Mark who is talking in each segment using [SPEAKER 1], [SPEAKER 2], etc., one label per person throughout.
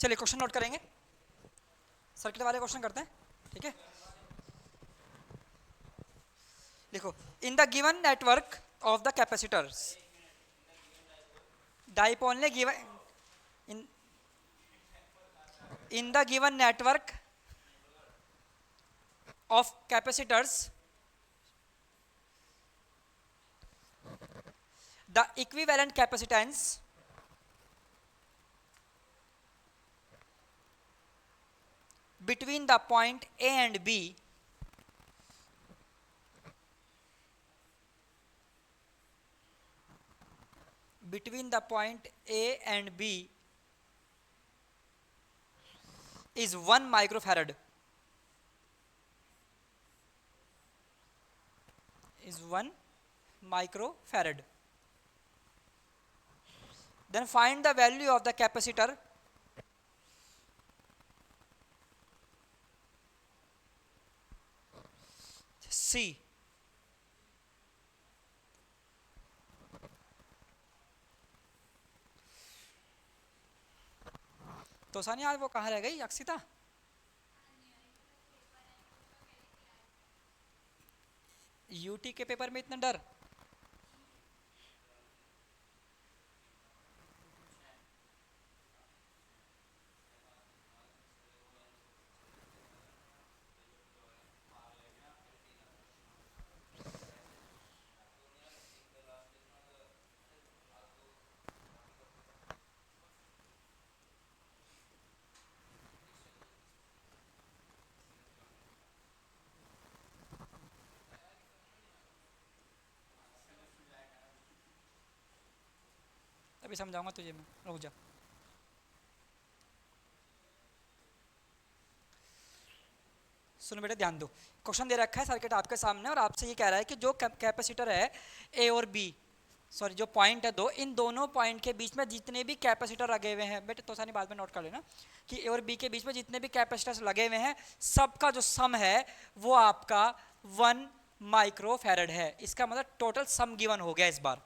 [SPEAKER 1] चलिए question note करेंगे, circuit वाले क्वेश्चन करते हैं, ठीक है। देखो, in the given network of the capacitors, dipole ने given in the given network of capacitors, the equivalent capacitance between the point A and B is 1 microfarad. Then find the value of the capacitor C. तो सानी आज वो कहाँ रह गई Akshita? UT के paper में इतना डर? अभी समझाऊंगा तुझे मैं, रुक जा। सुनो बेटा, ध्यान दो। क्वेश्चन दे रखा है सर्किट आपके सामने और आपसे ये कह रहा है कि जो कैपेसिटर है ए और बी, सॉरी जो पॉइंट है दो, इन दोनों पॉइंट के बीच में जितने भी कैपेसिटर लगे हुए हैं, बेटे तो सारी बाद में नोट कर लेना कि ए और बी के बीच में जितने भी कैपेसिटर्स लगे हुए हैं सबका जो सम है वो आपका 1 माइक्रोफैरड है। इसका मतलब टोटल सम गिवन हो गया इस बार।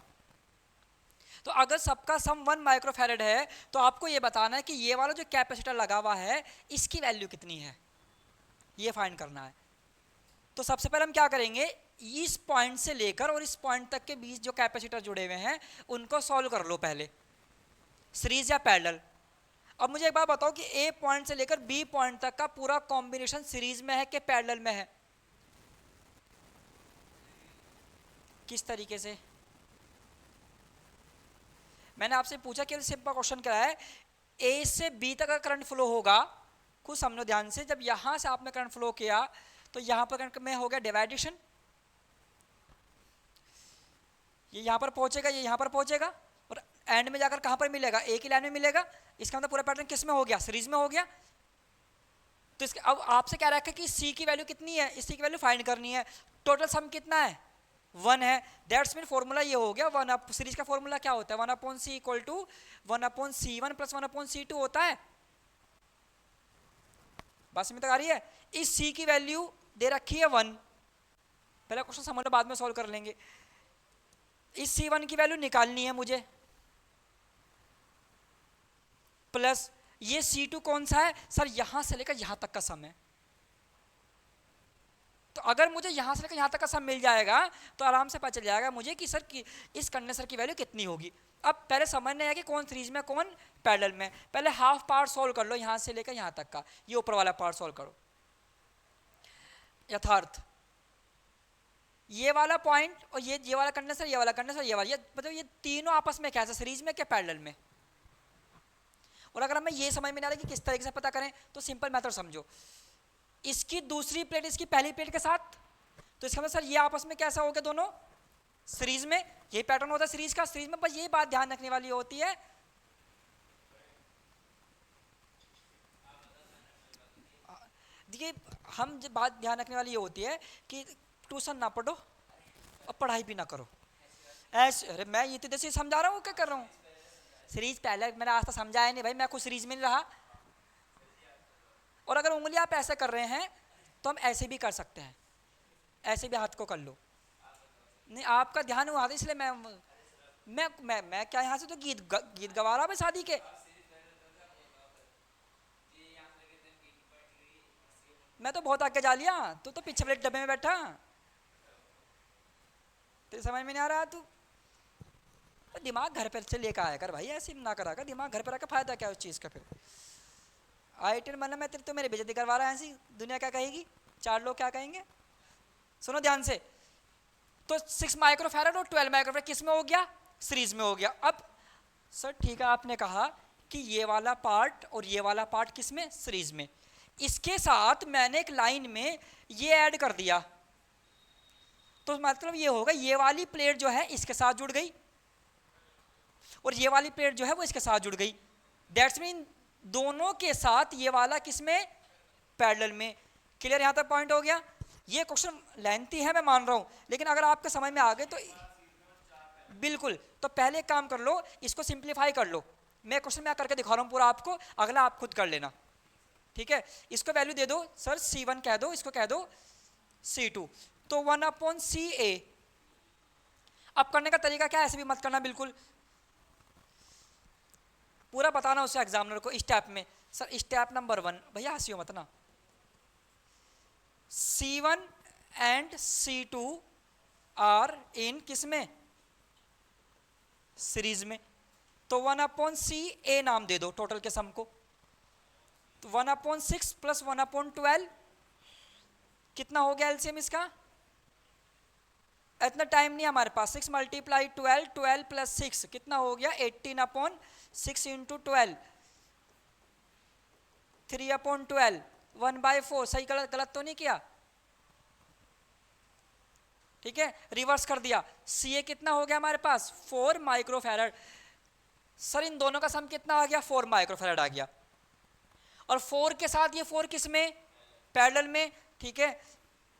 [SPEAKER 1] तो अगर सबका सम 1 माइक्रोफैरड है तो आपको ये बताना है कि ये वाला जो कैपेसिटर लगा हुआ है इसकी वैल्यू कितनी है, ये फाइंड करना है। तो सबसे पहले हम क्या करेंगे, इस पॉइंट से लेकर और इस पॉइंट तक के बीच जो कैपेसिटर जुड़े हुए हैं उनको सॉल्व कर लो पहले, सीरीज या पैरेलल। अब मुझे एक बात बताओ कि ए पॉइंट से लेकर बी पॉइंट तक का पूरा कॉम्बिनेशन सीरीज में है कि पैरेलल में है? किस तरीके से? मैंने आपसे पूछा कि सिंपल क्वेश्चन क्या है, ए से बी तक का करंट फ्लो होगा, कुछ समझो ध्यान से, जब यहां से आपने करंट फ्लो किया तो यहां पर करंट में हो गया डिवाइडेशन, ये यहां पर पहुंचेगा, ये यहां पर पहुंचेगा और एंड में जाकर कहां पर मिलेगा, एक ही लाइन में मिलेगा। इसका मतलब पूरा पैटर्न किस में हो गया, सीरीज में हो गया। तो इसके अब आपसे क्या रखा कि सी की वैल्यू कितनी है, इस सी की वैल्यू फाइंड करनी है। टोटल सम कितना है, 1 है। दैट्स मीन फॉर्मूला ये हो गया, 1 अप सीरीज का फॉर्मूला क्या होता है, 1/c equal to 1/c1 plus 1/c2 होता है। बात समझ तक आ रही है? इस c की वैल्यू दे रखी है 1, पहला क्वेश्चन समझ लो बाद में सॉल्व कर लेंगे। इस c1 की वैल्यू निकालनी है मुझे, प्लस ये c2 कौन सा है सर, यहां से लेकर यहां तक का सम है। तो अगर मुझे यहां से लेकर यहां तक का सम मिल जाएगा तो आराम से पता चल जाएगा मुझे कि सर की इस कंडेंसर की वैल्यू कितनी होगी। अब पहले समझना है कि कौन सीरीज में कौन पैरेलल में। पहले हाफ पार्ट सॉल्व कर लो, यहां से लेकर यहां तक का, ये ऊपर वाला पार्ट सॉल्व करो। यथार्थ ये वाला पॉइंट और ये वाला कंडेंसर, ये वाला कंडेंसर, ये वाला, ये मतलब ये तीनों आपस में कैसे, सीरीज में क्या पैरेलल में। और अगर हमें ये समझ में नहीं आ रहा कि किस तरीके से पता करें तो सिंपल मेथड समझो, इसकी दूसरी प्लेट इसकी पहली प्लेट के साथ, तो इसका मतलब सर ये आपस में कैसा हो गया, दोनों सीरीज में। यही पैटर्न होता है सीरीज का। सीरीज में बस ये बात ध्यान रखने वाली होती है, देखिए हम जब बात ध्यान रखने वाली ये होती है कि ट्यूशन ना पढ़ो और पढ़ाई भी ना करो। ऐसे अरे मैं ये तो जैसे समझा रहा हूँ, क्या कर रहा हूँ, सीरीज पहले मैंने आज तक समझाया नहीं भाई, मैं कुछ सीरीज में नहीं रहा। और अगर उंगली आप ऐसे कर रहे हैं तो हम ऐसे भी कर सकते हैं, ऐसे भी हाथ को कर लो। नहीं आपका ध्यान हुआ था इसलिए मैं क्या यहाँ से तो गीत गवा रहा मैं शादी के। मैं तो बहुत आगे जा लिया, तू तो पीछे वाले डब्बे में बैठा, तेरे समझ में नहीं आ रहा। तू दिमाग घर पर से लेकर आया कर भाई, ऐसे ना करा कर, दिमाग घर पर आकर फायदा क्या उस चीज़ का। फिर IIT मतलब मैं तेरे तो मेरी बेइज्जती करवा रहा है, ऐसी दुनिया क्या कहेगी, चार लोग क्या कहेंगे। सुनो ध्यान से, तो 6 माइक्रोफैरड और 12 माइक्रोफैरड किस में हो गया, सीरीज में हो गया। अब सर ठीक है, आपने कहा कि ये वाला पार्ट और ये वाला पार्ट किस में, सीरीज में, इसके साथ मैंने एक लाइन में ये ऐड कर दिया, तो मतलब ये होगा ये वाली प्लेट जो है इसके साथ जुड़ गई और ये वाली प्लेट जो है वो इसके साथ जुड़ गई। दैट्स मीन दोनों के साथ ये वाला किस में, पैरेलल में। क्लियर, यहाँ तक पॉइंट हो गया। ये क्वेश्चन लेंथी है मैं मान रहा हूँ, लेकिन अगर आपके समझ में आ गए तो बिल्कुल। तो पहले एक काम कर लो, इसको सिंप्लीफाई कर लो। मैं क्वेश्चन में करके दिखा रहा हूँ पूरा आपको, अगला आप खुद कर लेना, ठीक है। इसको वैल्यू दे दो सर, C1 कह दो, इसको कह दो C2, तो 1/CA। अब करने का तरीका क्या है, ऐसे भी मत करना, बिल्कुल पूरा बताना उसे एग्जामिनर को स्टेप में। सर स्टेप नंबर 1, भैया हंसियो मत ना, C1 and C2 are in किस में, सीरीज में, तो 1/CA नाम दे दो टोटल के सम को। तो 1/6 प्लस 1/12 कितना हो गया एलसीएम इसका, इतना टाइम नहीं हमारे पास। 6 मल्टीप्लाई 12, 12 प्लस 6 कितना हो गया, 18/6 इंटू 12, 3/12, 1/4। सही गलत, गलत तो नहीं किया, ठीक है, रिवर्स कर दिया। CA कितना हो गया हमारे पास, 4 माइक्रोफैरड। सर इन दोनों का सम कितना आ गया, 4 माइक्रोफैरड आ गया, और 4 के साथ ये 4 किस में, पैरेलल में, ठीक है।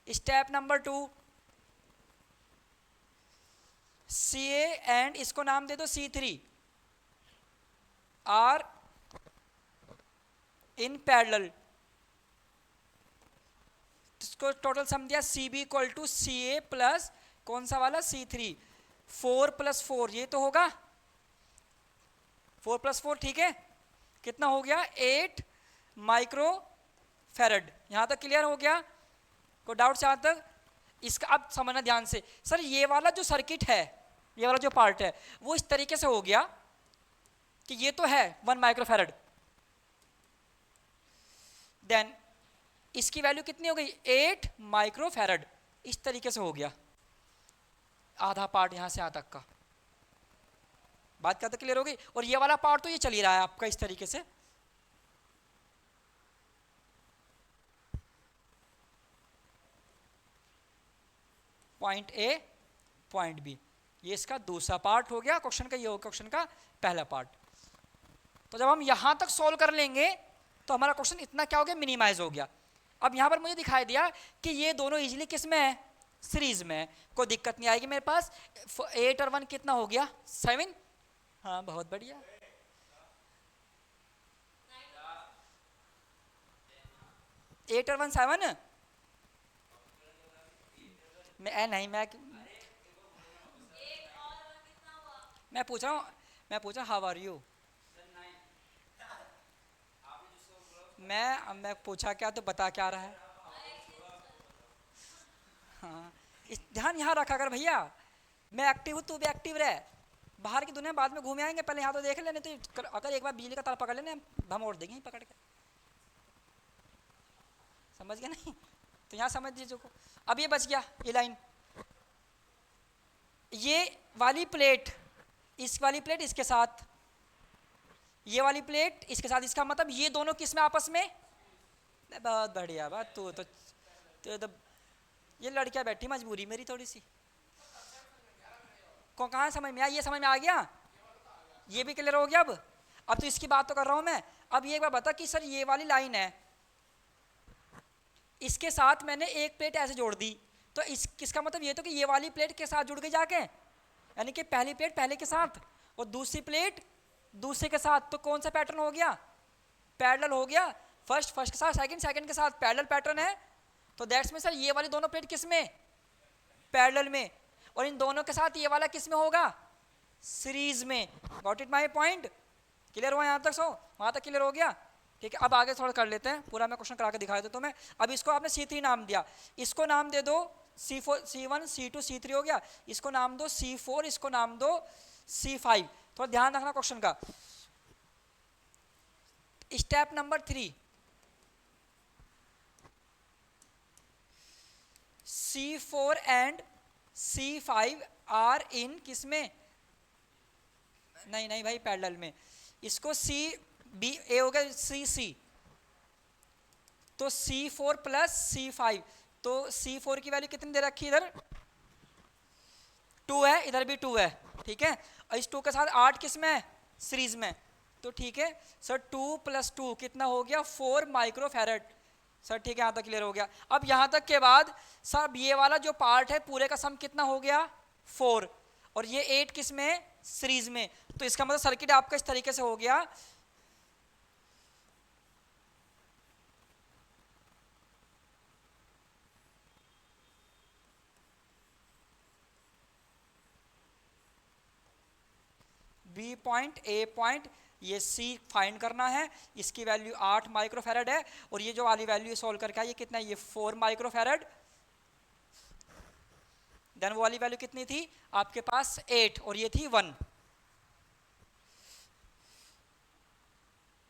[SPEAKER 1] स्टेप नंबर 2, CA एंड इसको नाम दे दो C3 आर इन पैरेलल, इसको टोटल सम दिया CB equal to CA plus कौन सा वाला, C3। 4 + 4 ये तो होगा 4 + 4, ठीक है, कितना हो गया, 8 माइक्रोफैरड। यहां तक क्लियर हो गया, कोई डाउट यहां तक। इसका अब समझना ध्यान से, सर ये वाला जो सर्किट है, ये वाला जो पार्ट है वो इस तरीके से हो गया कि ये तो है 1 माइक्रोफैरड, देन इसकी वैल्यू कितनी हो गई, 8 माइक्रोफैरड, इस तरीके से हो गया आधा पार्ट यहां से यहां तक का। बात क्या तो क्लियर हो गई। और ये वाला पार्ट तो ये चल ही रहा है आपका इस तरीके से, पॉइंट A पॉइंट B, ये इसका दूसरा पार्ट हो गया क्वेश्चन का, ये हो क्वेश्चन का पहला पार्ट। तो जब हम यहां तक सॉल्व कर लेंगे तो हमारा क्वेश्चन इतना क्या हो गया, मिनिमाइज हो गया। अब यहां पर मुझे दिखाई दिया कि ये दोनों इजीली किस में है, सीरीज में है, कोई दिक्कत नहीं आएगी मेरे पास। 8 और 1 कितना हो गया, 7। हाँ बहुत बढ़िया, 8 और 1 7। नहीं मैं पूछ रहा हूँ हाउ आर यू। मैं पूछा क्या तो बता क्या रहा है। हाँ ध्यान यहाँ रखा कर भैया, मैं एक्टिव हूँ तू भी एक्टिव रह। बाहर की दुनिया बाद में घूमे आएंगे, पहले यहाँ तो देख लेने। तो अगर एक बार बिजली का तार पकड़ लेने हम ओढ़ देंगे पकड़ के, समझ गया नहीं। तो यहाँ समझ दीजिए को। अब ये बच गया ये लाइन, ये वाली प्लेट, इस वाली प्लेट इसके साथ, ये वाली प्लेट इसके साथ, इसका मतलब ये दोनों किस में आपस में, बहुत बढ़िया बात। तो ये लड़कियां बैठी मजबूरी मेरी थोड़ी सी, को कहाँ समझ में आया, ये समझ में आ गया, ये भी क्लियर हो गया। अब तो इसकी बात तो कर रहा हूं मैं। अब ये एक बार बता कि सर ये वाली लाइन है, इसके साथ मैंने एक प्लेट ऐसे जोड़ दी, तो इसका मतलब ये तो कि ये वाली प्लेट के साथ जुड़ गई जाके, यानी कि पहली प्लेट पहले के साथ और दूसरी प्लेट दूसरे के साथ। तो कौन सा पैटर्न हो गया, पैरेलल हो गया। फर्स्ट के साथ, सेकंड के साथ पैरेलल पैटर्न है। तो दैट्स मीन सर ये वाली दोनों प्लेट किस में, पैरेलल में, और इन दोनों के साथ ये वाला किस में होगा, सीरीज में। Got it my point, clear हुआ यहाँ तक। सो वहाँ तक क्लियर हो गया। ठीक है, अब आगे थोड़ा कर लेते हैं, पूरा मैं क्वेश्चन करा के दिखा देता हूँ मैं। अब इसको आपने C3 नाम दिया, इसको नाम दे दो C4, C1, C2, C3 हो गया, इसको नाम दो C4, इसको नाम दो C5। थोड़ा ध्यान रखना क्वेश्चन का। Step number 3, C4 and C5 are in किसमें, नहीं नहीं भाई पैरेलल में। इसको C B A हो गया C तो C4 प्लस C5, तो C4 की वैल्यू कितनी दे रखी इधर 2 है, इधर भी 2 है, ठीक है। और इस 2 के साथ 8 किस में है, सीरीज में, तो ठीक है सर 2 + 2 कितना हो गया 4 माइक्रोफैरड। सर ठीक है, यहाँ तक क्लियर हो गया। अब यहाँ तक के बाद सर ये वाला जो पार्ट है पूरे का सम कितना हो गया 4, और ये 8 किस में है, सीरीज में। तो इसका मतलब सर्किट आपका इस तरीके से हो गया। बी पॉइंट, ए पॉइंट, ये सी फाइंड करना है, इसकी वैल्यू 8 माइक्रोफैरड है, और ये जो वाली वैल्यू सॉल्व करके आई ये कितना है, ये 4 माइक्रोफैरड। देन वो वाली वैल्यू कितनी थी आपके पास 8, और ये थी 1,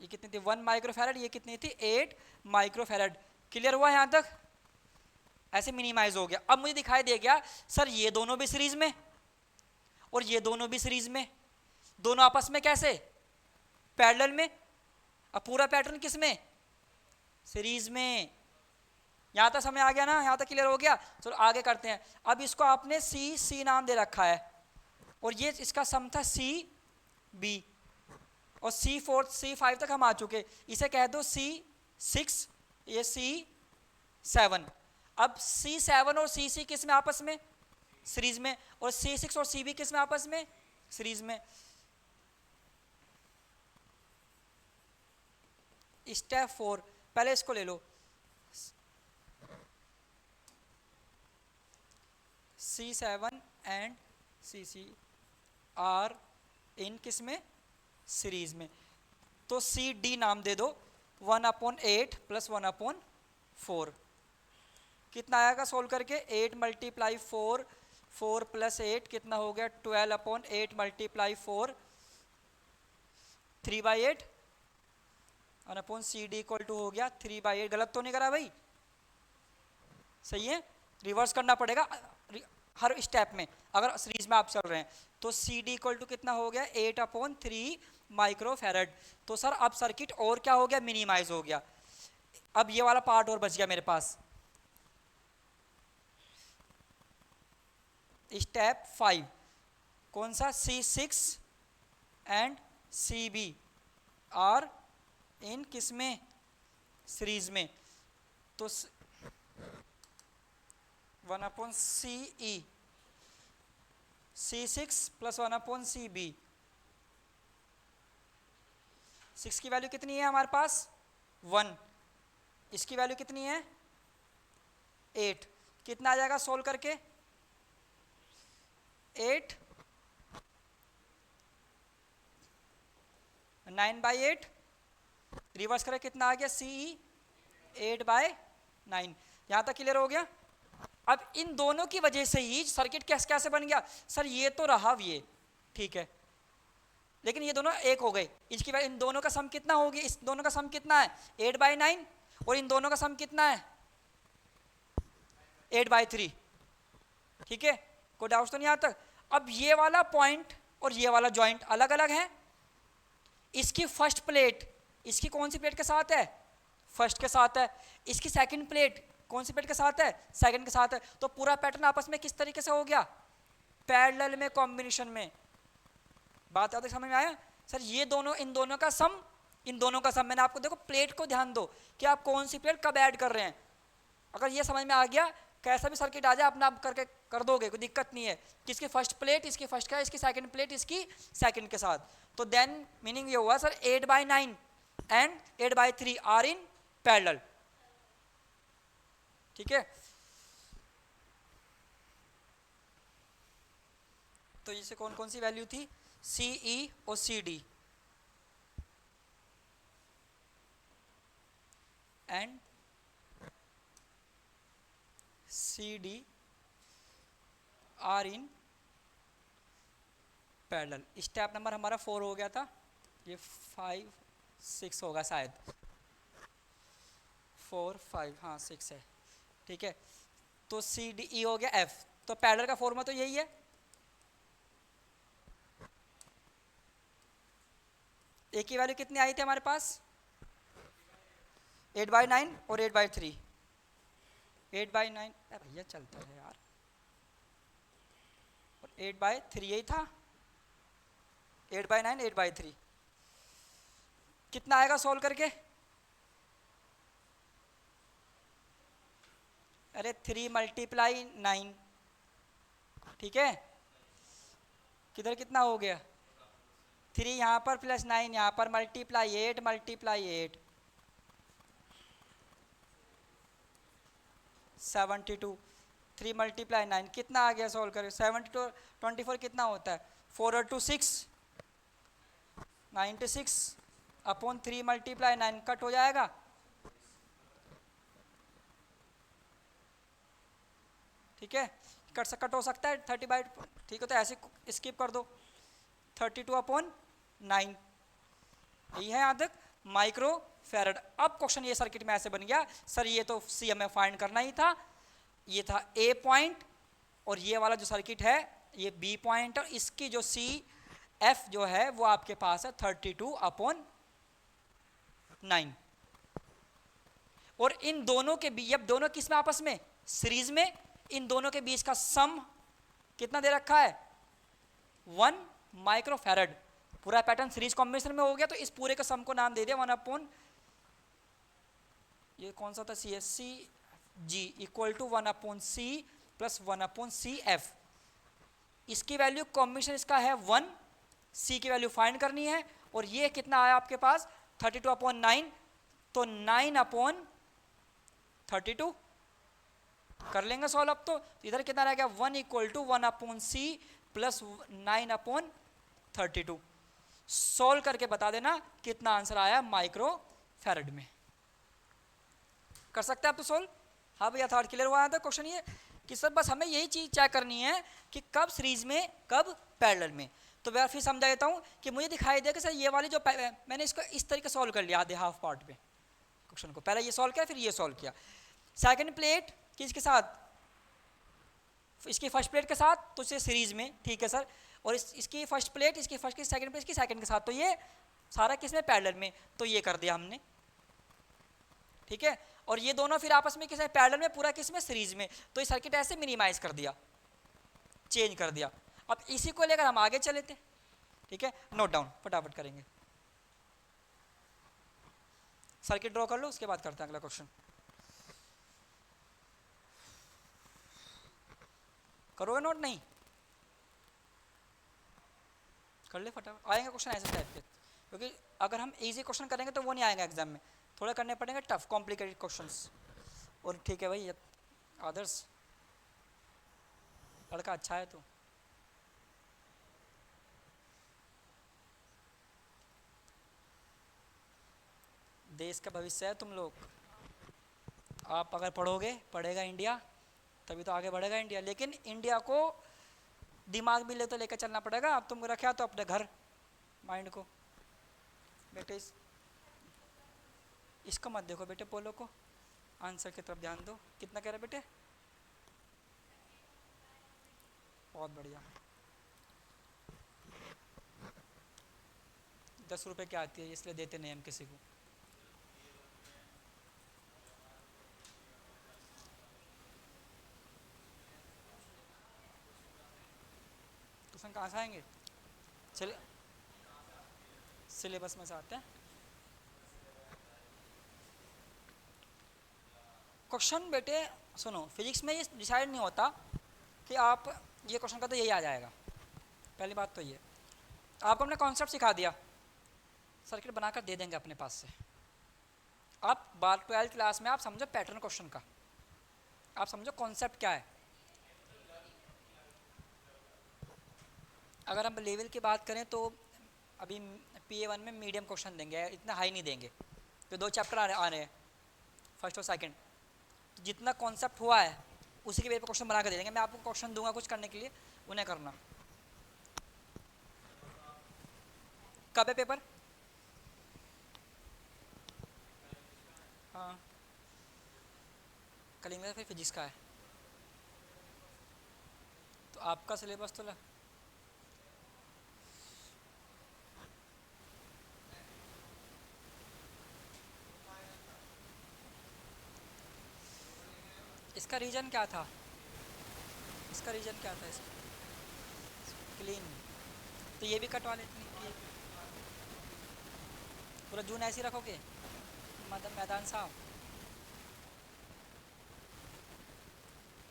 [SPEAKER 1] ये कितनी थी 1 माइक्रोफैरड, ये कितनी थी 8 माइक्रोफैरड। क्लियर हुआ यहाँ तक, ऐसे मिनिमाइज हो गया। अब मुझे दिखाई दे गया सर ये दोनों भी सीरीज में और ये दोनों भी सीरीज में, दोनों आपस में कैसे पैरेलल में। अब पूरा पैटर्न किस में, सीरीज में। यहां तक समझ आ गया ना, यहां तक क्लियर हो गया। चलो आगे करते हैं। अब इसको आपने सी नाम दे रखा है, और ये इसका सम था CB, और C4 C5 तक हम आ चुके, इसे कह दो C6, ये C7। अब C7 और CC किस में आपस में, सीरीज में, और C6 और CB किस में आपस में, सीरीज में। स्टेप 4, पहले इसको ले लो, C7 and CC are in किस में, सीरीज में। तो CD नाम दे दो 1/8 + 1/4, कितना आएगा सोल्व करके 8 × 4, 4 + 8 कितना हो गया 12/8 × 4, 3/8, और अपॉन CD = हो गया 3/8। गलत तो नहीं करा भाई, सही है, रिवर्स करना पड़ेगा हर स्टेप में अगर सीरीज में आप चल रहे हैं। तो CD = कितना हो गया 8/3 माइक्रोफैरड। तो सर अब सर्किट और क्या हो गया, मिनिमाइज हो गया। अब ये वाला पार्ट और बच गया मेरे पास। स्टेप 5 कौन सा, C6 and CB are in किस में, सीरीज में। तो 1/CE, C6 + 1/CB। 6 की वैल्यू कितनी है हमारे पास 1, इसकी वैल्यू कितनी है 8, कितना आ जाएगा सोल्व करके 8, 9/8, रिवर्स करें कितना आ गया CE 8/9। यहां तक क्लियर हो गया। अब इन दोनों की वजह से ही सर्किट कैसे कैसे बन गया, सर ये तो रहा ये ठीक है, लेकिन ये दोनों एक हो गए, इसकी वजह इन दोनों का सम कितना हो गया, इस दोनों का सम कितना है 8/9, और इन दोनों का सम कितना है 8/3, ठीक है, कोई डाउट तो नहीं आता। अब ये वाला पॉइंट और ये वाला जॉइंट अलग अलग है, इसकी फर्स्ट प्लेट इसकी कौन सी प्लेट के साथ है, फर्स्ट के साथ है, इसकी सेकंड प्लेट कौन सी प्लेट के साथ है, सेकंड के साथ है। तो पूरा पैटर्न आपस में किस तरीके से हो गया, पैरेलल में, कॉम्बिनेशन में। बात आते समझ में आया सर, ये दोनों इन दोनों का सम, इन दोनों का सम। मैंने आपको देखो प्लेट को ध्यान दो कि आप कौन सी प्लेट कब ऐड कर रहे हैं। अगर ये समझ में आ गया, कैसा भी सर्किट आ जाए अपना आप करके कर दोगे, कोई दिक्कत नहीं है। किसकी फर्स्ट प्लेट, इसकी फर्स्ट का, इसकी सेकंड प्लेट, इसकी सेकंड के साथ। तो देन मीनिंग ये हुआ sir 8/9 and 8/3 are in parallel, ठीक है। तो इसे कौन कौन सी वैल्यू थी CE और CD। And C D are in parallel. Step number हमारा 4 हो गया था, ये 5 6 होगा शायद, 4 5 हाँ 6 है, ठीक है। तो सी डी ई हो गया एफ, तो पैरेलल का फॉर्मूला तो यही है, ए की वैल्यू कितनी आई थी हमारे पास 8/9 और 8/3, 8/9 भैया चलता है यार, और 8/3 यही था, 8/9 8/3 कितना आएगा सॉल्व करके, अरे 3 × 9, ठीक है, किधर कितना हो गया 3 यहाँ पर प्लस 9 यहाँ पर, मल्टीप्लाई 8 72, 3 × 9 कितना आ गया सॉल्व करें, 72 24 कितना होता है, 4 और 2 6, 96 अपॉन 3 × 9 कट हो जाएगा, ठीक है, कट हो सकता है 30/, ठीक है, तो ऐसे स्किप कर दो, 32/9 यही है यहाँ तक माइक्रो फैरड। अब क्वेश्चन ये सर्किट में ऐसे बन गया, सर ये तो सी हमें फाइंड करना ही था, ये था ए पॉइंट और ये वाला जो सर्किट है ये बी पॉइंट, और इसकी जो सी एफ जो है वो आपके पास है 32/9, और इन दोनों के बीच, अब दोनों किस में आपस में सीरीज में, इन दोनों के बीच का सम कितना दे रखा है 1 माइक्रो फैरड, पूरा पैटर्न सीरीज कॉम्बिनेशन में हो गया, तो इस पूरे का सम को नाम दे दिया 1/, ये कौन सा था C S C G equal to 1/C plus 1/C F, इसकी वैल्यू कॉम्बिनेशन इसका है 1, सी की वैल्यू फाइंड करनी है, और ये कितना आया आपके पास 32/9, तो 9/32 कर लेंगे सॉल्व अब, तो इधर कितना रह गया 1 = 1/C प्लस 9/32, सॉल्व करके बता देना कितना आंसर आया माइक्रो फैरड में, कर सकते हैं आप तो सॉल्व। हाँ भैया थर्ड क्लियर हुआ था क्वेश्चन ये कि सर बस हमें यही चीज़ चेक करनी है कि कब सीरीज में कब पैरेलल में, तो मैं फिर समझा देता हूँ कि मुझे दिखाई दे कि सर ये वाली जो मैंने इसको इस तरीके सॉल्व कर लिया आधे हाफ पार्ट पे क्वेश्चन को, पहले ये सॉल्व किया फिर ये सॉल्व किया, सेकंड प्लेट किसके साथ, इसकी फर्स्ट प्लेट के साथ, तो इसे सीरीज में, ठीक है सर, और इसकी फर्स्ट प्लेट, इसकी फर्स्ट की सेकंड प्लेट, इसकी सेकंड के साथ, तो ये सारा किसमें पैरेलल में, तो ये कर दिया हमने, ठीक है, और ये दोनों फिर आपस में किसमें पैरेलल में, पूरा किसमें सीरीज में, तो ये सर्किट ऐसे मिनिमाइज कर दिया, चेंज कर दिया। अब इसी को लेकर हम आगे चले थे, ठीक है, नोट डाउन फटाफट करेंगे, सर्किट ड्रॉ कर लो, उसके बाद करते हैं अगला क्वेश्चन, करोगे नोट, नहीं कर ले फटाफट, आएंगे क्वेश्चन ऐसे टाइप के, क्योंकि अगर हम इजी क्वेश्चन करेंगे तो वो नहीं आएंगे एग्जाम में, थोड़ा करने पड़ेंगे टफ कॉम्प्लिकेटेड क्वेश्चंस, और ठीक है भाई आदर्श लड़का अच्छा है तो देश का भविष्य है तुम लोग, आप अगर पढ़ोगे पढ़ेगा इंडिया, तभी तो आगे बढ़ेगा इंडिया, लेकिन इंडिया को दिमाग भी ले तो लेकर चलना पड़ेगा, अब तुम रखा तो अपने घर माइंड को, बेटे इसको मत देखो बेटे, पोलो को आंसर की तरफ ध्यान दो, कितना कह रहे बेटे, बहुत बढ़िया, 10 रुपए की आती है इसलिए देते नहीं हम किसी को, ट्यूशन कहाँ से आएंगे, चले सिलेबस में से आते हैं क्वेश्चन बेटे, सुनो फिजिक्स में ये डिसाइड नहीं होता कि आप ये क्वेश्चन का तो यही आ जाएगा, पहली बात तो ये, आपको हमने कॉन्सेप्ट सिखा दिया, सर्किट बनाकर दे देंगे अपने पास से, आप 12th क्लास में आप समझो पैटर्न क्वेश्चन का, आप समझो कॉन्सेप्ट क्या है, अगर हम लेवल की बात करें तो अभी PA1 में मीडियम क्वेश्चन देंगे, इतना हाई नहीं देंगे, तो 2 चैप्टर आ रहे हैं, फर्स्ट और सेकंड, तो जितना कॉन्सेप्ट हुआ है उसी के बेस पर क्वेश्चन बना कर दे देंगे। मैं आपको क्वेश्चन दूंगा कुछ करने के लिए, उन्हें करना। कब है पेपर? हाँ कल इंग्लिश फिर फिजिक्स का है, तो आपका सिलेबस तो इसका रीजन क्या था? इसका रीजन क्या था इसका? क्लीन, तो ये भी कटवा लेते हैं ये। पूरा जून ऐसे ही रखोगे मतलब मैदान साहब?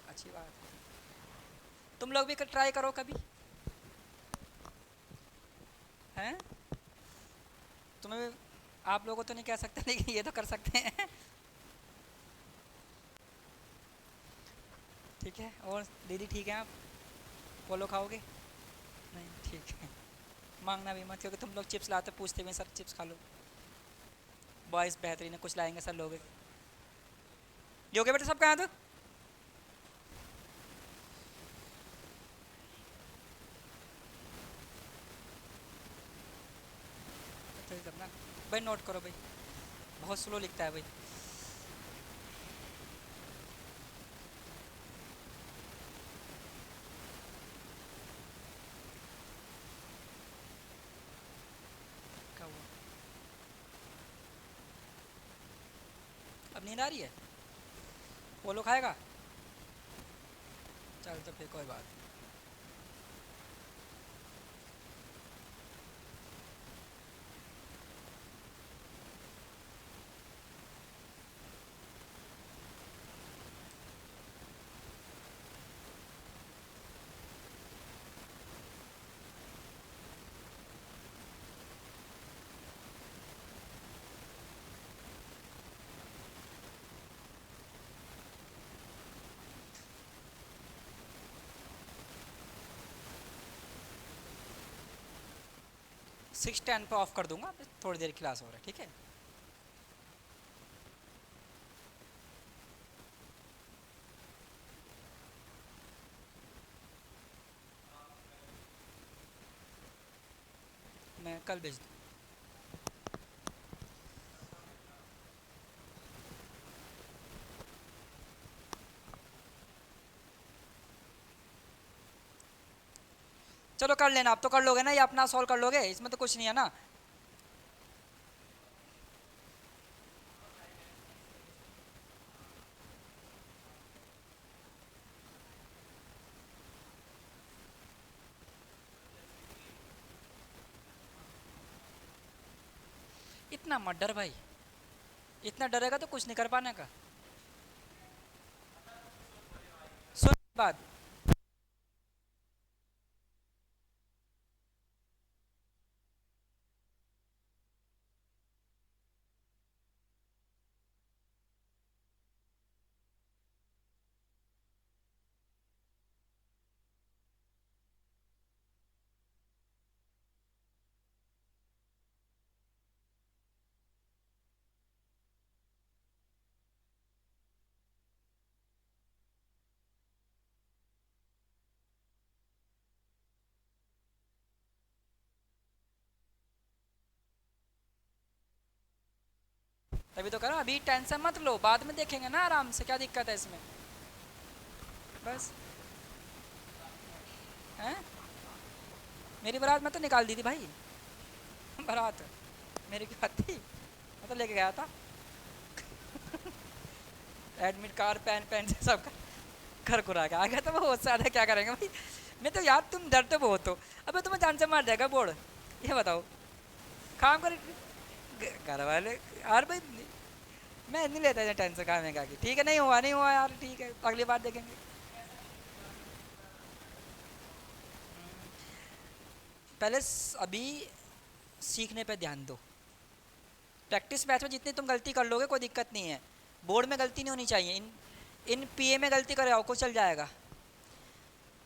[SPEAKER 1] अच्छी बात है, तुम लोग भी ट्राई करो कभी, हैं? तुम्हें भी, आप लोगों को तो नहीं कह सकते लेकिन ये तो कर सकते हैं। ठीक है, और दीदी ठीक है आप? पोलो खाओगे? नहीं ठीक है, मांगना भी मत, क्योंकि तुम लोग चिप्स लाते पूछते भी सर चिप्स खा लो। बॉयज़ बेहतरीन है, कुछ लाएंगे सर लोगे। योगे बेटा सब कहाँ तो करना भाई, नोट करो भाई, बहुत स्लो लिखता है भाई। क्या हुआ? अब नींद आ रही है? पोलो खाएगा? चल तो फिर कोई बात नहीं। सिक्स टेन पे ऑफ कर दूंगा, थोड़ी देर क्लास हो रहा है, ठीक है? मैं कल भेज दूँ। चलो कर लेना, आप तो कर लोगे ना, ये अपना सॉल्व कर लोगे, इसमें तो कुछ नहीं है ना। इतना मत डर भाई, इतना डरेगा तो कुछ नहीं कर पाने का। सुन बात, तभी तो करो, अभी टेंशन मत लो, बाद में देखेंगे ना आराम से, क्या दिक्कत है इसमें? बस हैं, मेरी बारात में तो निकाल दी थी भाई। बारात मेरी की बात थी, मैं तो लेके गया था। एडमिट कार्ड पेन पेन से सब घर खुरा के आ गया, तो वो उससे ज़्यादा क्या करेंगे भाई? मैं तो यार, तुम डरते बहुत हो, अबे तुम्हें जान से मार जाएगा बोर्ड, ये बताओ। काम कर घर वाले यार भाई, मैं नहीं लेता टेंशन काम है का कि ठीक है, नहीं हुआ नहीं हुआ यार, ठीक है अगली बार देखेंगे। पहले अभी सीखने पे ध्यान दो, प्रैक्टिस मैच में जितनी तुम गलती कर लोगे कोई दिक्कत नहीं है, बोर्ड में गलती नहीं होनी चाहिए। इन इन पीए में गलती करे को चल जाएगा,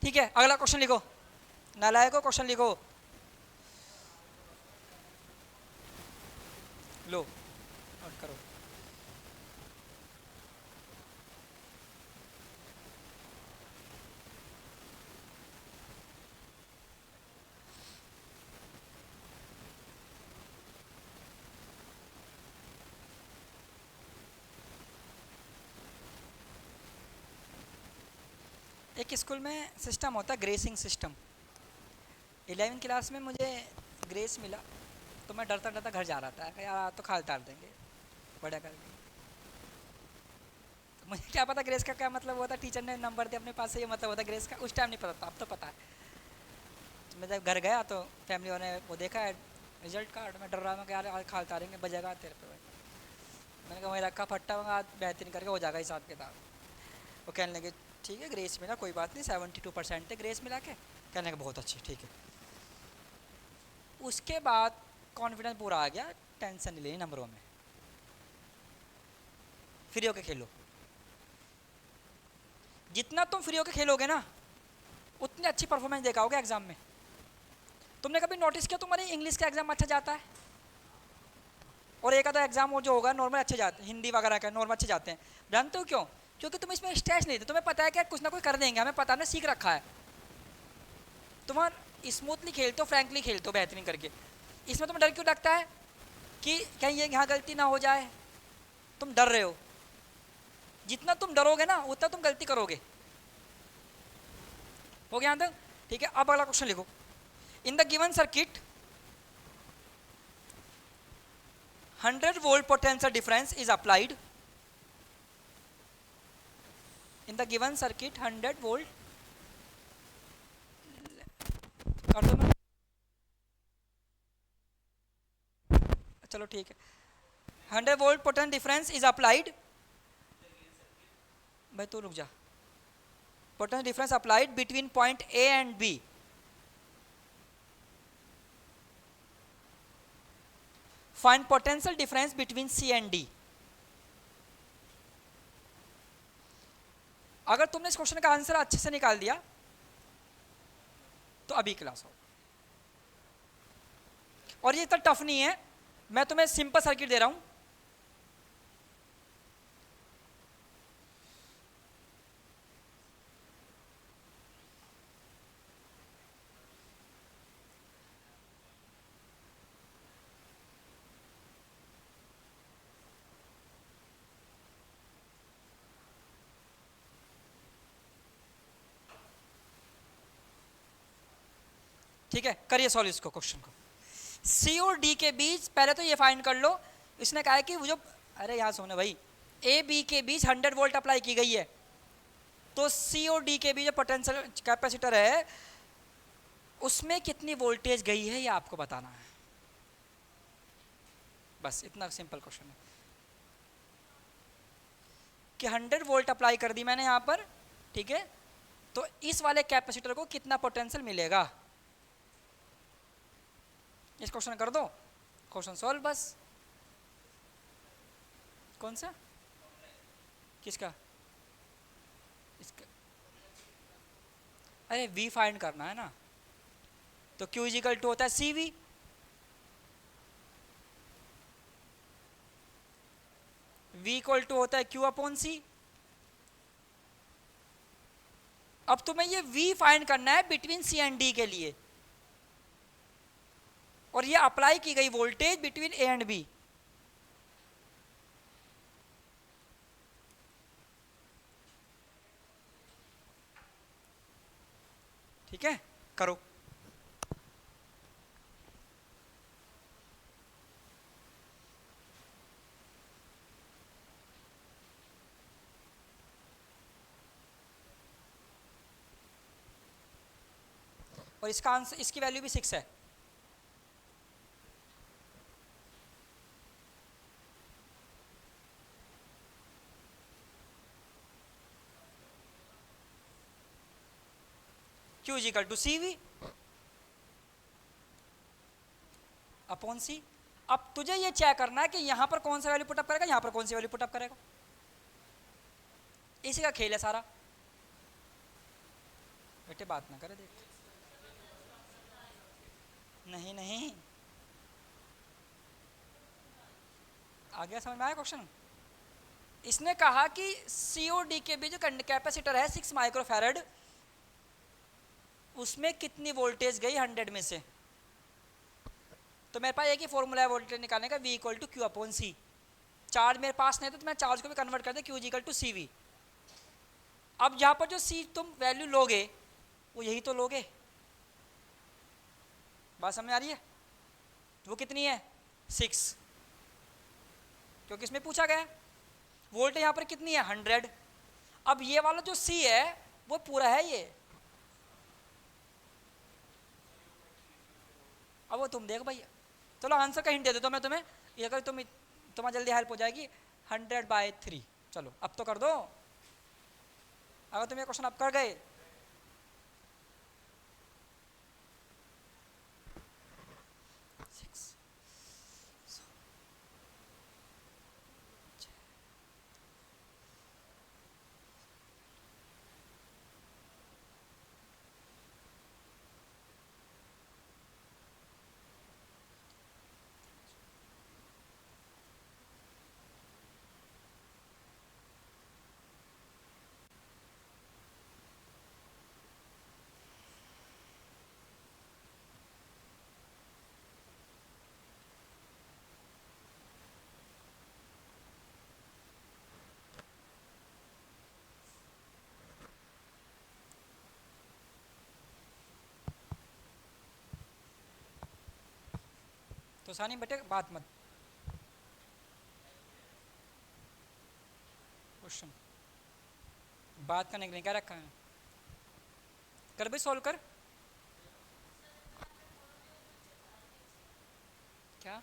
[SPEAKER 1] ठीक है? अगला क्वेश्चन लिखो, नालायक को क्वेश्चन लिखो, लो नोट करो। एक स्कूल में सिस्टम होता है ग्रेसिंग सिस्टम। 11वीं क्लास में मुझे ग्रेस मिला तो मैं डरता डरता घर जा रहा था कि यार तो खाल तार देंगे बड़ा करके। तो मुझे क्या पता ग्रेस का क्या मतलब होता, टीचर ने नंबर दिया अपने पास से, ये मतलब होता ग्रेस का, उस टाइम नहीं पता था, अब तो पता है। तो मैं जब घर गया तो फैमिली वाले वो देखा है रिजल्ट कार्ड, मैं डर रहा हूँ कि यार आज खाल तारेंगे बजेगा तेरे पे। मैंने कहा वहीं रखा फट्टा होगा बेहतरीन करके हो जाएगा हिसाब किताब। वो कहने लगे ठीक है ग्रेस मिला कोई बात नहीं, 72% थे ग्रेस मिला के। कहने का बहुत अच्छी ठीक है। उसके बाद कॉन्फिडेंस पूरा आ गया, टेंशन नहीं लेनी नंबरों में, फ्री होके खेलो। जितना तुम फ्री होके खेलोगे ना उतनी अच्छी परफॉर्मेंस दिखाओगे एग्जाम में। तुमने कभी नोटिस किया तुम्हारी इंग्लिश का एग्जाम अच्छा जाता है और एक आधा एग्जाम वो जो होगा नॉर्मल अच्छे जाते हैं, हिंदी वगैरह का नॉर्मल अच्छे जाते हैं। जानते हो क्यों? क्योंकि तुम इसमें स्ट्रेस नहीं थे, तुम्हें पता है कि कुछ ना कुछ कर देंगे, हमें पता है, सीख रखा है। तुम्हारा स्मूथली खेलते हो, फ्रैंकली खेलते हो बेहतरीन करके। इसमें तुम्हें डर क्यों लगता है कि कहीं ये यहाँ गलती ना हो जाए? तुम डर रहे हो, जितना तुम डरोगे ना उतना तुम गलती करोगे। हो गया यहाँ तक? ठीक है, अब अगला क्वेश्चन लिखो। इन the given circuit 100 volt potential difference is applied. In the given circuit 100 volt कर दो मैं, चलो ठीक है। 100 volt potential difference is applied। भाई तू रुक जा। potential difference applied between point A and B। find potential difference between C and D। अगर तुमने इस क्वेश्चन का आंसर अच्छे से निकाल दिया तो अभी क्लास हो। और ये इतना टफ नहीं है, मैं तुम्हें सिंपल सर्किट दे रहा हूं। ठीक है, करिए सॉल्व इसको क्वेश्चन को। सी और डी के बीच पहले तो ये फाइंड कर लो। इसने कहा है कि वो जो, अरे यहाँ सुनो भाई, ए बी के बीच 100 वोल्ट अप्लाई की गई है, तो सी और डी के बीच जो पोटेंशियल कैपेसिटर है उसमें कितनी वोल्टेज गई है ये आपको बताना है। बस इतना सिंपल क्वेश्चन है कि 100 वोल्ट अप्लाई कर दी मैंने यहाँ पर, ठीक है, तो इस वाले कैपेसिटर को कितना पोटेंशियल मिलेगा। इस क्वेश्चन कर दो, क्वेश्चन सॉल्व। बस कौन सा, किसका, इसका, अरे V फाइंड करना है ना, तो Q इजिकल टू होता है CV। V इक्वल टू होता है Q अपॉन C। अब तुम्हें ये V फाइंड करना है बिटवीन C एंड D के लिए, और ये अप्लाई की गई voltage between A and B। ठीक है, करो। और इसका आंसर, इसकी वैल्यू भी 6 है। Q equal to CV upon C। अब तुझे ये चेक करना है कि यहां पर कौन सा वैल्यू पुटअप करेगा, यहां पर कौन सी वैल्यू पुटअप करेगा। इसी का खेल है सारा। बेटे बात ना करे, देख, नहीं नहीं, आ गया समझ में, आया क्वेश्चन। इसने कहा कि COD के बीच जो कैपेसिटर है 6 माइक्रोफैरड, उसमें कितनी वोल्टेज गई 100 में से। तो मेरे पास एक ही फॉर्मूला है वोल्टेज निकालने का, V equal to Q upon C। Charge मेरे पास नहीं है तो मैं चार्ज को भी कन्वर्ट कर दे, Q इक्वल टू CV। अब यहाँ पर जो सी तुम वैल्यू लोगे वो यही तो लोगे, बात समझ आ रही है? वो कितनी है 6, क्योंकि इसमें पूछा गया वोल्ट यहाँ पर कितनी है 100। अब ये वाला जो सी है वो पूरा है ये, अब वो तुम देखो भाई। चलो आंसर का हिंट दे देता हूँ मैं तुम्हें, ये अगर तुम्हारा जल्दी हेल्प हो जाएगी। 100/3, चलो अब तो कर दो, अगर तुम ये क्वेश्चन अब कर गए। तो सानी बेटे बात मत, क्वेश्चन बात करने के लिए क्या रखा है, कर भाई सॉल्व कर। क्या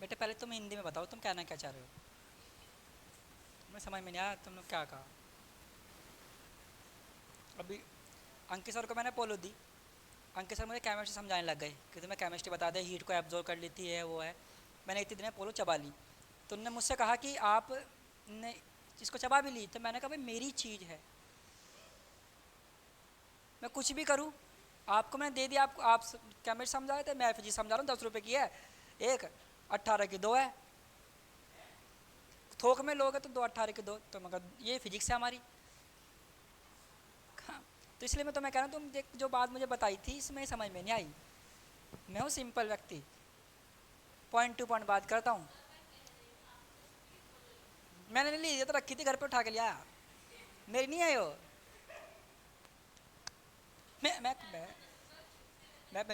[SPEAKER 1] बेटे पहले तुम हिंदी में बताओ तुम कहना क्या चाह रहे हो, मैं समझ में नहीं आया तुमने क्या कहा। अभी अंकित सर को मैंने पोलो दी, अंकित सर मुझे केमिस्ट्री समझाने लग गए कि तुम्हें केमिस्ट्री बता दे, हीट को एब्जॉर्ब कर लेती है वो है। मैंने इतने दिन में पोलो चबा ली, तो उन्होंने मुझसे कहा कि आप ने इसको चबा भी ली, तो मैंने कहा भाई मेरी चीज़ है, मैं कुछ भी करूँ, आपको मैंने दे दिया, आपको आप केमिस्ट्री समझा रहे थे, मैं फिजिक्स समझा रहा हूँ। 10 रुपये की है एक, 18 की 2 है, थोक में लोगे तो 2 18 की 2, तो मगर ये फिजिक्स है हमारी। हाँ, तो इसलिए मैं तुम्हें कह रहा हूँ, तुम देख जो बात मुझे बताई थी इसमें समझ में नहीं आई। मैं हूँ सिंपल व्यक्ति, पॉइंट टू पॉइंट बात करता हूँ। मैंने नहीं ली, ये तो रखी थी घर पे उठा के लिया, मेरी नहीं है वो। मैं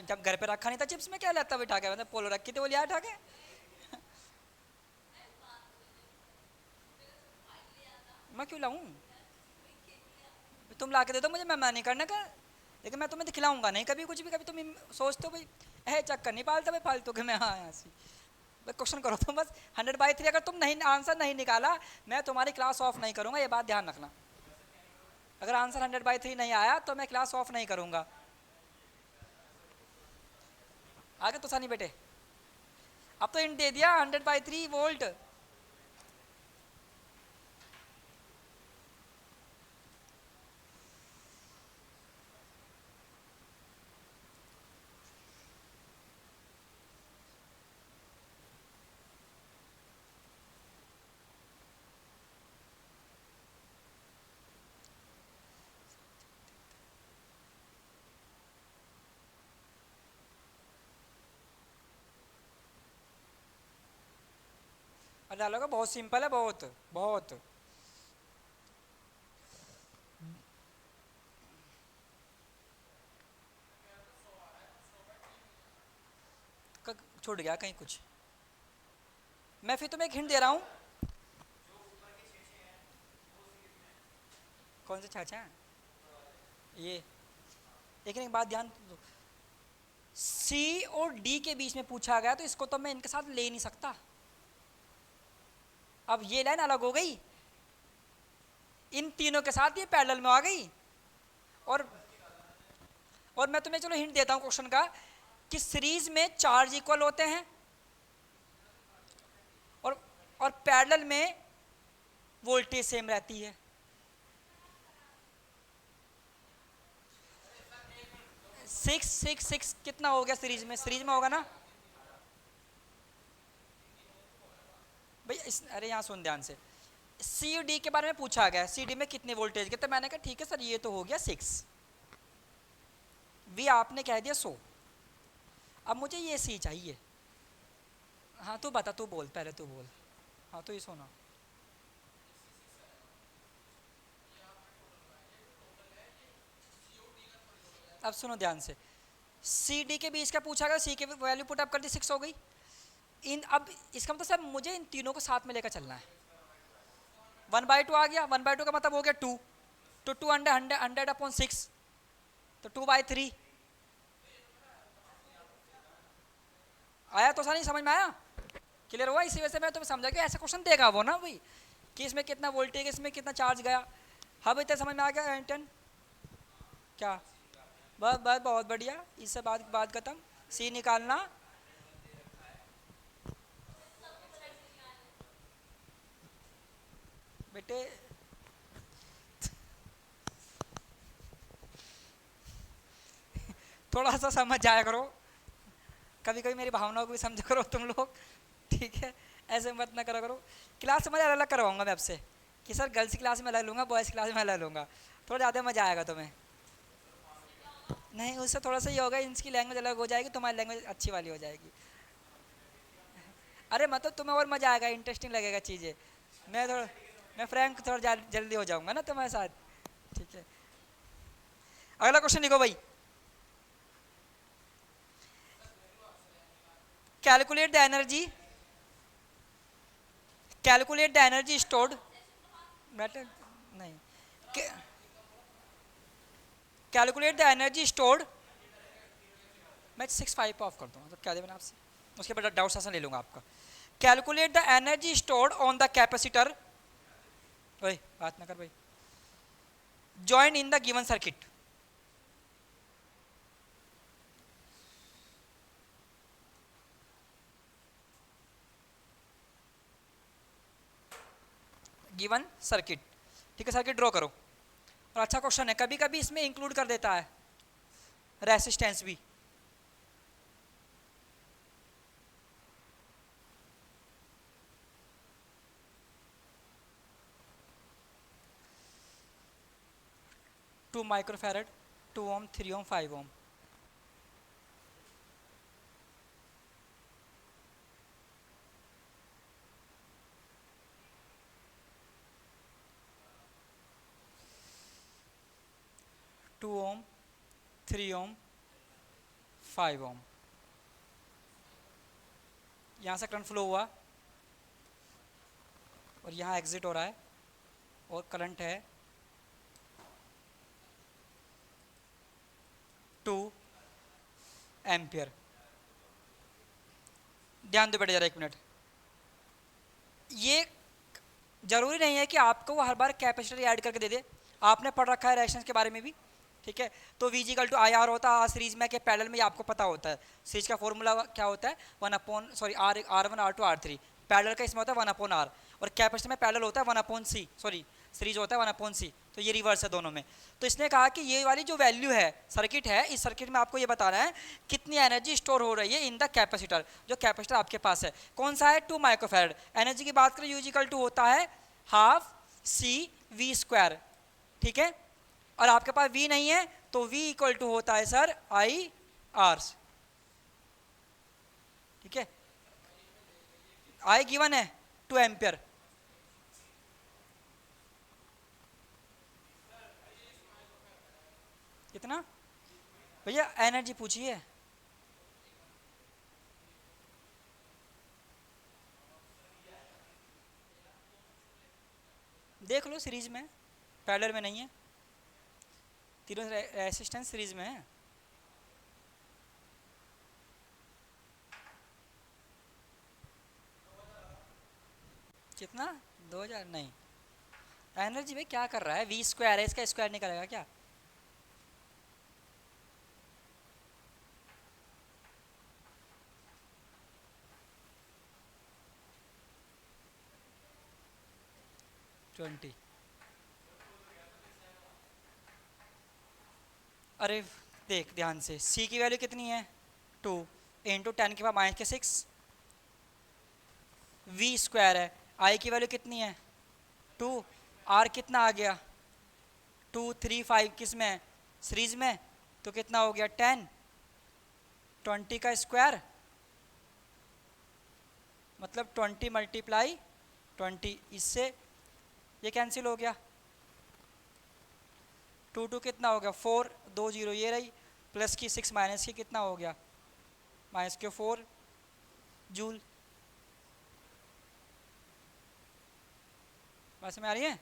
[SPEAKER 1] जब घर पे रखा नहीं था चिप्स में क्या लेता उठा के, मैंने पोलो रखी थी वो लिया उठा के। मैं क्यों लाऊं, तुम ला के दे दो मुझे, मैं नहीं करने का, लेकिन मैं तुम्हें तो खिलाऊंगा नहीं कभी कुछ भी। कभी तुम सोचते हो भाई ऐ चक्कर नहीं पालता भाई फालतू के, मैं हाँ ऐसी क्वेश्चन करो तुम बस। 100/3 अगर तुम नहीं आंसर नहीं निकाला मैं तुम्हारी क्लास ऑफ नहीं करूंगा, ये बात ध्यान रखना। अगर आंसर 100/3 नहीं आया तो मैं क्लास ऑफ नहीं करूंगा। आगे तो सानी बेटे, अब तो इंट दे दिया 100/3 वोल्ट। और डालोगे बहुत सिंपल है, बहुत बहुत। छूट गया कहीं कुछ, मैं फिर तुम्हें एक हिंट दे रहा हूँ। कौन से चाचा हैं ये, लेकिन एक बात ध्यान दो, सी और डी के बीच में पूछा गया तो इसको तो मैं इनके साथ ले नहीं सकता। अब ये लाइन अलग हो गई, इन तीनों के साथ ये पैरेलल में आ गई। और मैं तुम्हें चलो हिंट देता हूं क्वेश्चन का, कि सीरीज में चार्ज इक्वल होते हैं और पैरेलल में वोल्टेज सेम रहती है। सिक्स सिक्स सिक्स कितना हो गया सीरीज में होगा ना भाई अरे यहाँ सुन ध्यान से, सी डी के बारे में पूछा गया, सी डी में कितने वोल्टेज के, तो मैंने कहा ठीक है सर ये तो हो गया 6, वी आपने कह दिया 100, अब मुझे ये सी चाहिए, हाँ तू बता, तू बोल, पहले तू बोल। हाँ तो ये सुनो, अब सुनो ध्यान से। सी डी के बीच का पूछा गया, सी के वैल्यू पुट अप कर दी, 6 हो गई। इन अब इसका मतलब सर मुझे इन तीनों को साथ में लेकर चलना है। 1/2 आ गया, 1/2 का मतलब हो गया 2, तो 2 हंड्रेड हंड्रेड हंड्रेड अपॉन 6, तो 2/3 आया। तो सारी समझ में आया, क्लियर हुआ। इसी वजह से मैं तुम्हें समझा कि ऐसा क्वेश्चन देगा वो ना भाई, कि इसमें कितना वोल्टेज, इसमें कितना चार्ज गया। हाँ भाई, इतना समझ में आ गया एंटन? क्या? बस बस बहुत बढ़िया, इससे बात बात खत्म। सी निकालना। बेटे थोड़ा सा समझ जाया करो, कभी कभी मेरी भावनाओं को भी समझा करो तुम लोग, ठीक है? ऐसे मत ना करा करो। क्लास में अलग अलग करवाऊंगा मैं आपसे, कि सर गर्ल्स क्लास में अलग लूँगा, बॉयज़ क्लास में अलग लूँगा, थोड़ा ज़्यादा मज़ा आएगा तुम्हें। नहीं, उससे थोड़ा सा ये होगा, इनकी लैंग्वेज अलग हो जाएगी, तुम्हारी लैंग्वेज अच्छी वाली हो जाएगी। अरे मतलब तुम्हें और मज़ा आएगा, इंटरेस्टिंग लगेगा चीज़ें। मैं थोड़ा मैं फ्रैंक थोड़ा जल्दी हो जाऊँगा ना तुम्हारे साथ, ठीक है? अगला क्वेश्चन लिखो भाई। Calculate the energy, calculate the energy stored, matter नहीं, कैलकुलेट द एनर्जी स्टोर्ड। मैं 6:5 ऑफ कर दूँगा, तो क्या दे मैंने आपसे, उसके बाद डाउट सेशन ले लूँगा आपका। Calculate the energy stored on the capacitor, भाई बात ना कर भाई, join in the given circuit. Given circuit, ठीक है? सर्किट ड्रॉ करो। और अच्छा क्वेश्चन है, कभी कभी इसमें इंक्लूड कर देता है रेसिस्टेंस भी। Two microfarad, 2 ohm, 3 ohm, 5 ohm. Two ohm, 3 ohm, 5 ohm. यहाँ से करंट फ्लो हुआ और यहाँ एग्जिट हो रहा है, और करंट है 2 एम्पियर। ध्यान दो बेटा जरा, 1 मिनट। ये जरूरी नहीं है कि आपको वो हर बार कैपेसिटर ऐड करके दे दे, आपने पढ़ रखा है रेजिस्टेंस के बारे में भी, ठीक है? तो V equal to I R होता है सीरीज में के पैरेलल में, आपको पता होता है सीरीज का फॉर्मूला क्या होता है, 1/, R1 R2 R3। पैरेलल का इसमें होता है 1/R, और कैपेसिटर में पैरेलल होता है 1/C, सॉरी सीरीज होता है 1/C, तो ये रिवर्स है दोनों में। तो इसने कहा कि ये वाली जो वैल्यू है सर्किट है, इस सर्किट में आपको ये बताना है कितनी एनर्जी स्टोर हो रही है इन द कैपेसिटर, जो कैपेसिटर आपके पास है। कौन सा है? 2 माइक्रोफैरड। एनर्जी की बात करें, U इक्वल टू होता है ½ CV², ठीक है? और आपके पास V नहीं है, तो V इक्वल टू होता है सर IR, ठीक है? I गिवन है 2 एम्पियर। कितना भैया एनर्जी पूछिए? देख लो सीरीज में, पैरेलल में नहीं है, तीनों रेसिस्टेंस सीरीज में है। कितना? 2000 नहीं, एनर्जी में क्या कर रहा है, V² है, इसका स्क्वायर नहीं करेगा क्या? ट्वेंटी। अरे देख ध्यान से, C की वैल्यू कितनी है 2 इंटू 10⁻⁻6, V² है। I की वैल्यू कितनी है 2, R कितना आ गया 2 3 5, किस में? सीरीज में, तो कितना हो गया 10, 20 का स्क्वायर मतलब 20 मल्टीप्लाई 20, इससे ये कैंसिल हो गया, 2 कितना हो गया 4, 2 0 ये रही, प्लस की 6 माइनस की कितना हो गया माइनस के 4 जूल। बात समझ आ रही है?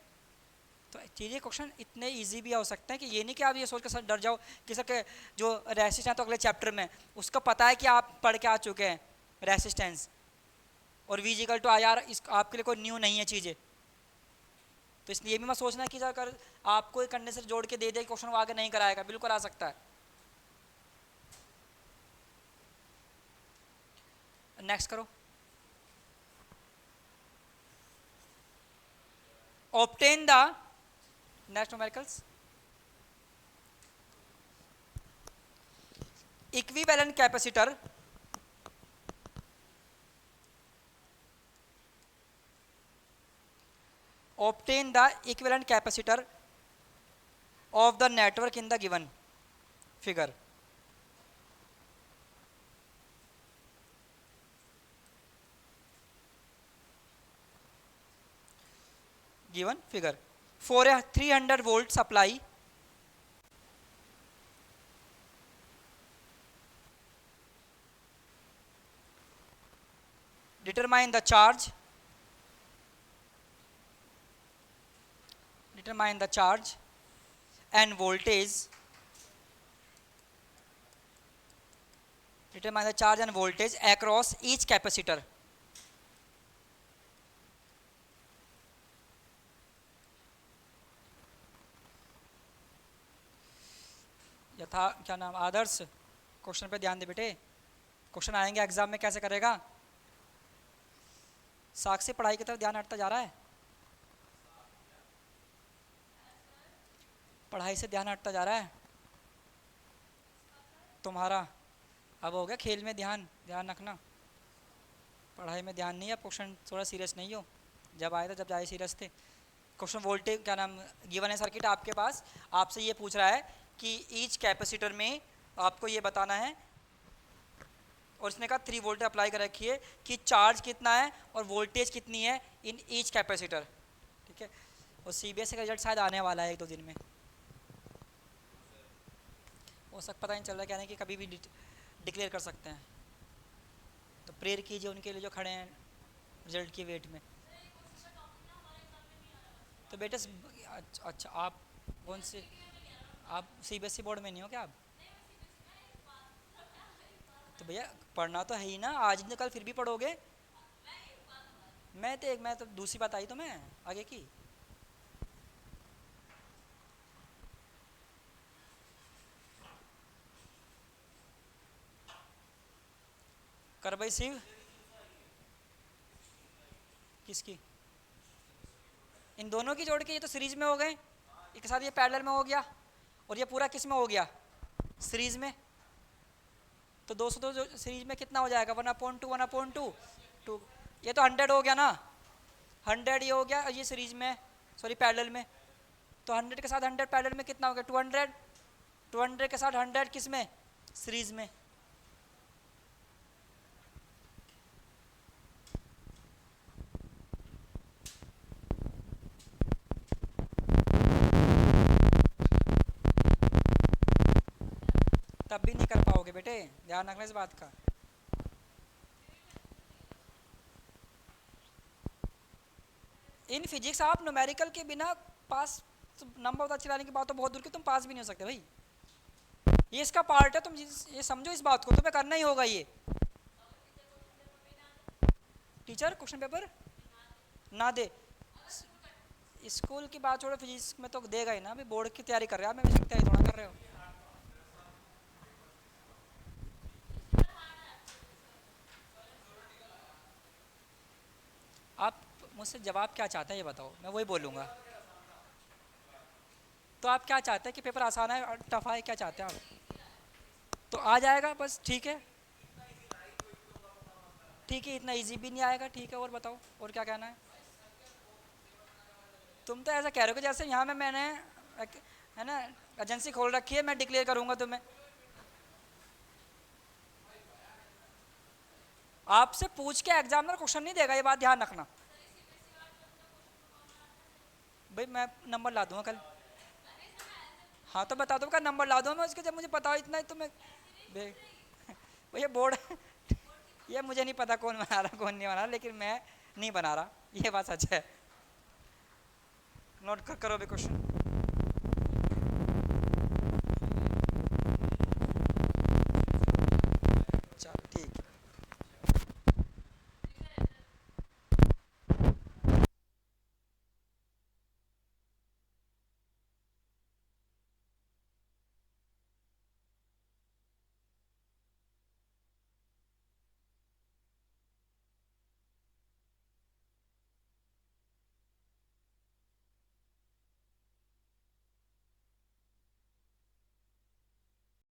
[SPEAKER 1] तो चीज़ें क्वेश्चन इतने इजी भी हो सकते हैं कि ये नहीं कि आप ये सोच के सर डर जाओ कि सर के जो रेसिस्टेंस तो अगले चैप्टर में उसका पता है कि आप पढ़ के आ चुके हैं रेसिस्टेंस, और V equal to I R इस आपके लिए कोई न्यू नहीं है चीज़ें। तो इसलिए ये भी मत सोचना कि अगर आपको एक कंडीशन जोड़ के दे दे क्वेश्चन वो आगे नहीं कराएगा, बिल्कुल आ सकता है। नेक्स्ट करो। obtain the next numericals equivalent capacitor obtain the equivalent capacitor of the network in the given figure। given figure for a 300 volt supply determine the charge and voltage across each capacitor। यथा क्या नाम आदर्श, question पे ध्यान दे बेटे, question आएंगे exam में कैसे करेगा। साक्षी पढ़ाई की तरफ ध्यान हटता जा रहा है, पढ़ाई से ध्यान हटता जा रहा है तुम्हारा। अब हो गया खेल में ध्यान, ध्यान रखना, पढ़ाई में ध्यान नहीं है। क्वेश्चन थोड़ा सीरियस नहीं हो, जब आए थे जब जाए सीरियस थे। क्वेश्चन वोल्टेज क्या नाम गिवन है सर्किट आपके पास, आपसे ये पूछ रहा है कि ईच कैपेसिटर में आपको ये बताना है, और इसने कहा 3 वोल्ट अप्लाई कर रखी है कि चार्ज कितना है और वोल्टेज कितनी है इन ईच कैपेसिटर। ठीक है, और सीबीएसई का रिजल्ट शायद आने वाला है 1-2 दिन में, वो सब पता नहीं चल रहा है, कहने कि कभी भी डिक्लेयर कर सकते हैं। तो प्रेयर कीजिए उनके लिए जो खड़े हैं रिजल्ट की वेट में। तो बेटे अच्छा आप कौन से, आप सीबीएसई बोर्ड में नहीं हो क्या आप? तो भैया पढ़ना तो है ही ना, आज नहीं कल फिर भी पढ़ोगे। मैं तो दूसरी बात आई तो मैं आगे की। कर भाई शिव, किसकी? इन दोनों की जोड़ के ये तो सीरीज में हो गए, एक साथ ये पैरेलल में हो गया, और ये पूरा किस में हो गया सीरीज में। तो 200 जो सीरीज में कितना हो जाएगा 1/2 1/2 2, ये तो 100 हो गया ना, 100 ये हो गया, और ये सीरीज में सॉरी पैरेलल में, तो 100 के साथ 100 पैरेलल में कितना हो गया 200, 200 के साथ 100 किस में सीरीज में। तब भी नहीं कर पाओगे बेटे, ध्यान रखना इस बात का। इन फिजिक्स आप न्यूमेरिकल के बिना पास, नंबर पता चलाने की बात तो बहुत दूर की, तुम पास भी नहीं हो सकते भाई। ये इसका पार्ट है, तुम ये समझो इस बात को, तुम्हें करना ही होगा ये। टीचर क्वेश्चन पेपर ना दे, स्कूल की बात छोड़ो, फिजिक्स में तो देगा ही ना। अभी बोर्ड की तैयारी कर रहे हो, मैं भी तैयारी थोड़ा कर रहे हो। आप मुझसे जवाब क्या चाहते हैं ये बताओ, मैं वही बोलूँगा। तो आप क्या चाहते हैं कि पेपर आसान है और टफ है, क्या चाहते हैं आप? तो आ जाएगा बस, ठीक है ठीक है, इतना इजी भी नहीं आएगा, ठीक है। और बताओ और क्या कहना है? तुम तो ऐसा कह रहे हो कि जैसे यहाँ में मैंने है ना एजेंसी खोल रखी है, मैं डिक्लेयर करूँगा तुम्हें। आपसे पूछ के एग्जामिनर क्वेश्चन नहीं देगा, ये बात ध्यान रखना। भाई मैं नंबर ला दूंगा कल। हाँ तो बता दो, का नंबर ला दूंगा मैं उसके, जब मुझे पता हो इतना ही तो मैं भैया बोर्ड ये मुझे नहीं पता कौन बना रहा कौन नहीं बना रहा, लेकिन मैं नहीं बना रहा, ये बात सच है। नोट करो भी क्वेश्चन।